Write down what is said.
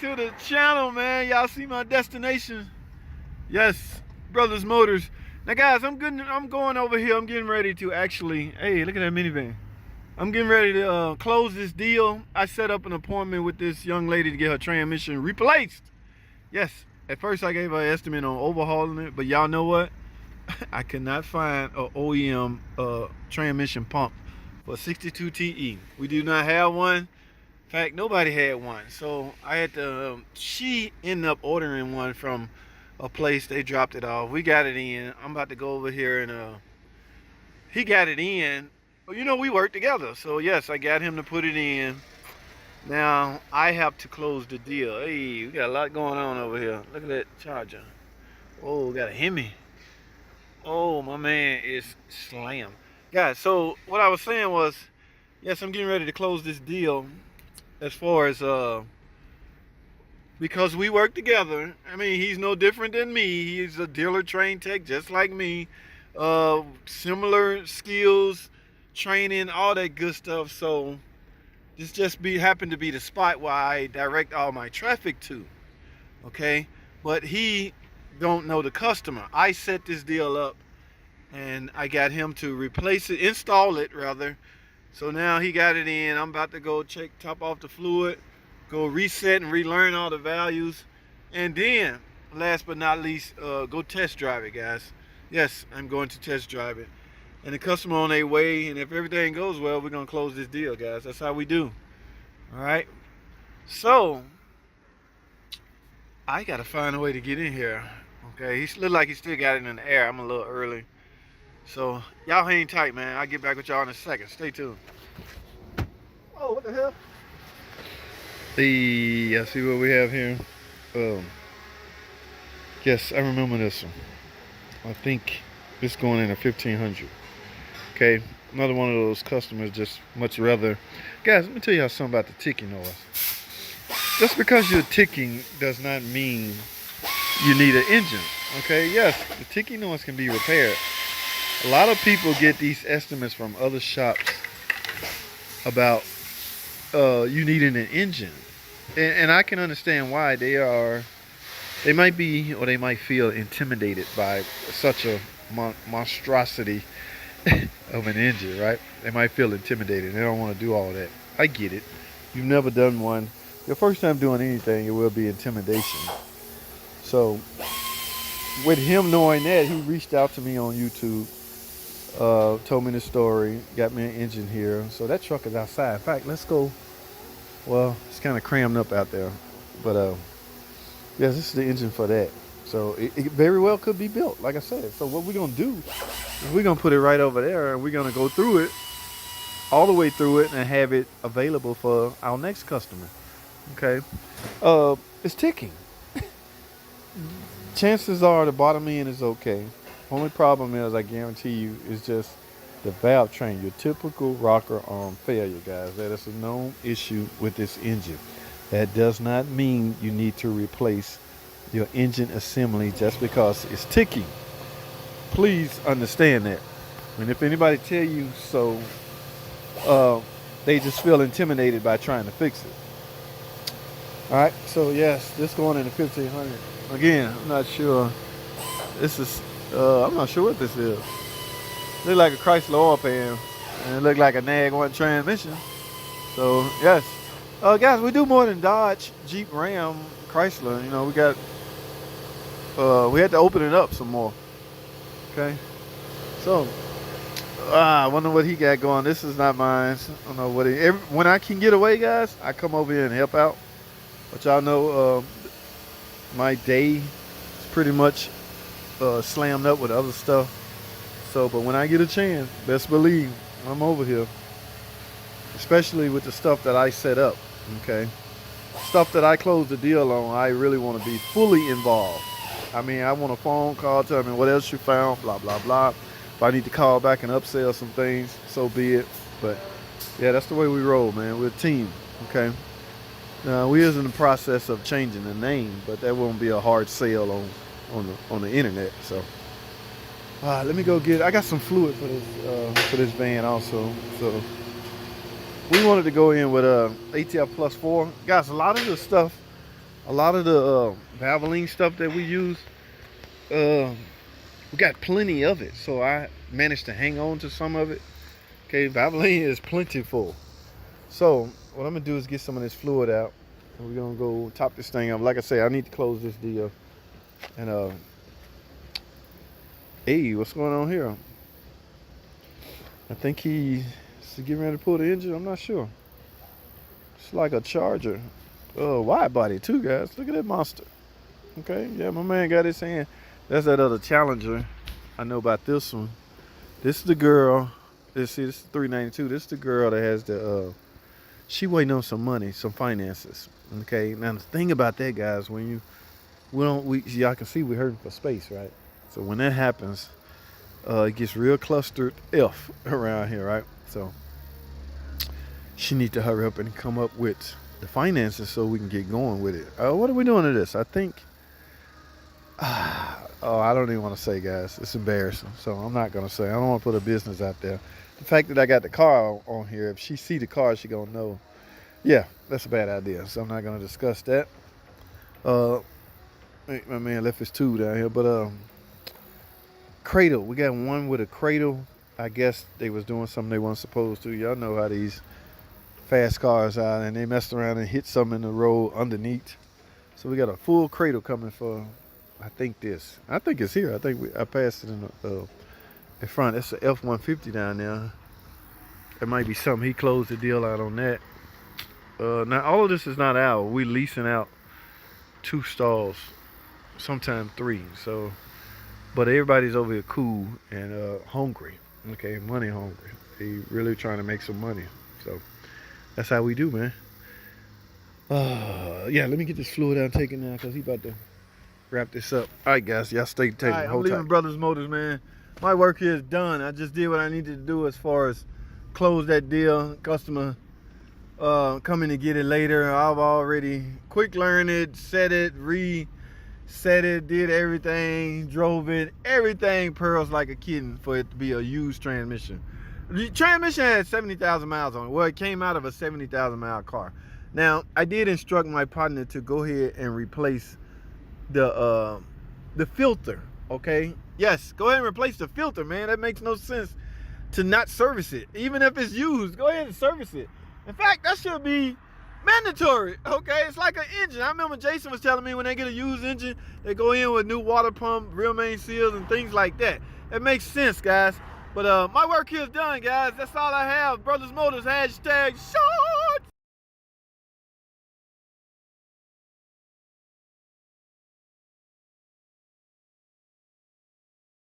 to the channel, man. Y'all see my destination? Yes, Brothers Motors. Now, guys, I'm going over here. I'm getting ready to actually. Hey, look at that minivan. I'm getting ready to close this deal. I set up an appointment with this young lady to get her transmission replaced. Yes, at first I gave her an estimate on overhauling it, but y'all know what? I could not find an OEM transmission pump for 62 TE. We do not have one. In fact, nobody had one. So I had to, she ended up ordering one from a place. They dropped it off. We got it in. I'm about to go over here and he got it in. Well, you know, we work together. So yes, I got him to put it in. Now I have to close the deal. Hey, we got a lot going on over here. Look at that Charger. Oh, we got a Hemi. Oh, my man is slammed. Guys, so what I was saying was, yes, I'm getting ready to close this deal as far as, because we work together. I mean, he's no different than me. He's a dealer trained tech just like me. Similar skills, training, all that good stuff. So this just happened to be the spot where I direct all my traffic to, okay? But he don't know the customer. I set this deal up and I got him to replace it, install it rather. So now he got it in. I'm about to go top off the fluid, go reset and relearn all the values, and then last but not least, go test drive it, guys. Yes, I'm going to test drive it, and the customer on their way, and if everything goes well, we're gonna close this deal, guys. That's how we do. All right, so I gotta find a way to get in here. Okay, he look like he still got it in the air. I'm a little early. So y'all hang tight, man. I'll get back with y'all in a second. Stay tuned. Oh, what the hell? I see what we have here. Yes, I remember this one. I think it's going in a 1500. Okay, another one of those customers just much rather. Guys, let me tell y'all something about the ticking noise. Just because you're ticking does not mean you need an engine. Okay, yes, the ticking noise can be repaired. A lot of people get these estimates from other shops about you needing an engine, and I can understand why. They might be, or they might feel intimidated by such a monstrosity of an engine, right? They might feel intimidated. They don't want to do all that. I get it. You've never done one. Your first time doing anything, it will be intimidation. So with him knowing that, he reached out to me on YouTube, told me the story, got me an engine here. So that truck is outside. In fact, let's go. Well, it's kind of crammed up out there, but yes, this is the engine for that. So it very well could be built, like I said. So what we're gonna do is we're gonna put it right over there, and we're gonna go through it, all the way through it, and have it available for our next customer. Okay, it's ticking. Chances are the bottom end is okay. Only problem is, I guarantee you, is just the valve train. Your typical rocker arm failure, guys. That is a known issue with this engine. That does not mean you need to replace your engine assembly just because it's ticking. Please understand that. And if anybody tell you so, they just feel intimidated by trying to fix it. All right, so yes, this going in the 1500. Again, I'm not sure. This is, I'm not sure what this is. Look like a Chrysler oil pan, and it look like a Nag 1 transmission. So yes, guys, we do more than Dodge, Jeep, Ram, Chrysler. You know, we had to open it up some more. Okay, so I wonder what he got going. This is not mine. I don't know what when I can get away, guys, I come over here and help out. But y'all know, my day is pretty much slammed up with other stuff. So, but when I get a chance, best believe I'm over here. Especially with the stuff that I set up, okay? Stuff that I closed the deal on, I really want to be fully involved. I mean, I want a phone call, tell me what else you found, blah, blah, blah. If I need to call back and upsell some things, so be it. But yeah, that's the way we roll, man. We're a team, okay? Now, we is in the process of changing the name, but that won't be a hard sale on the internet. So, let me go get. I got some fluid for this van also. So, we wanted to go in with ATF Plus 4, guys. A lot of the stuff A lot of the Valvoline stuff that we use, we got plenty of it. So I managed to hang on to some of it. Okay, Valvoline is plentiful. So what I'm gonna do is get some of this fluid out. And we're gonna go top this thing up. Like I say, I need to close this deal. And hey, what's going on here? I think he's getting ready to pull the engine. I'm not sure. It's like a Charger. Wide body too, guys. Look at that monster. Okay, yeah, my man got his hand. That's that other Challenger. I know about this one. This is the girl. This is 392. This is the girl that has the. She waiting on some money, some finances. Okay, now the thing about that, guys, when y'all can see we're hurting for space, right? So when that happens, it gets real clustered F around here, right? So she needs to hurry up and come up with the finances so we can get going with it. What are we doing to this? I think, I don't even want to say, guys. It's embarrassing. So I'm not going to say. I don't want to put a business out there. The fact that I got the car on here, if she see the car, she going to know, yeah, that's a bad idea. So I'm not going to discuss that. My man left his tube down here. But cradle. We got one with a cradle. I guess they was doing something they weren't supposed to. Y'all know how these fast cars are, and they messed around and hit something in the road underneath. So we got a full cradle coming for, I think it's here. I think I passed it in front. It's an F-150 down there. It might be something. He closed the deal out on that. Now all of this is not ours. We leasing out 2 stalls, sometimes 3. So, but everybody's over here cool and hungry. Okay, money hungry. They really trying to make some money. So that's how we do, man. Yeah, let me get this fluid out and take it now because he about to wrap this up. All right, guys, y'all stay tuned. All right, I'm leaving Brothers Motors, man. My work here is done. I just did what I needed to do as far as close that deal. Customer coming to get it later. I've already quick learned it, set it, reset it, did everything, drove it. Everything pearls like a kitten for it to be a used transmission. The transmission had 70,000 miles on it. Well, it came out of a 70,000 mile car. Now, I did instruct my partner to go ahead and replace the filter, okay? Yes, go ahead and replace the filter, man. That makes no sense to not service it. Even if it's used, go ahead and service it. In fact, that should be mandatory, okay? It's like an engine. I remember Jason was telling me when they get a used engine, they go in with new water pump, real main seals, and things like that. It makes sense, guys. But my work here is done, guys. That's all I have. Brothers Motors, #show.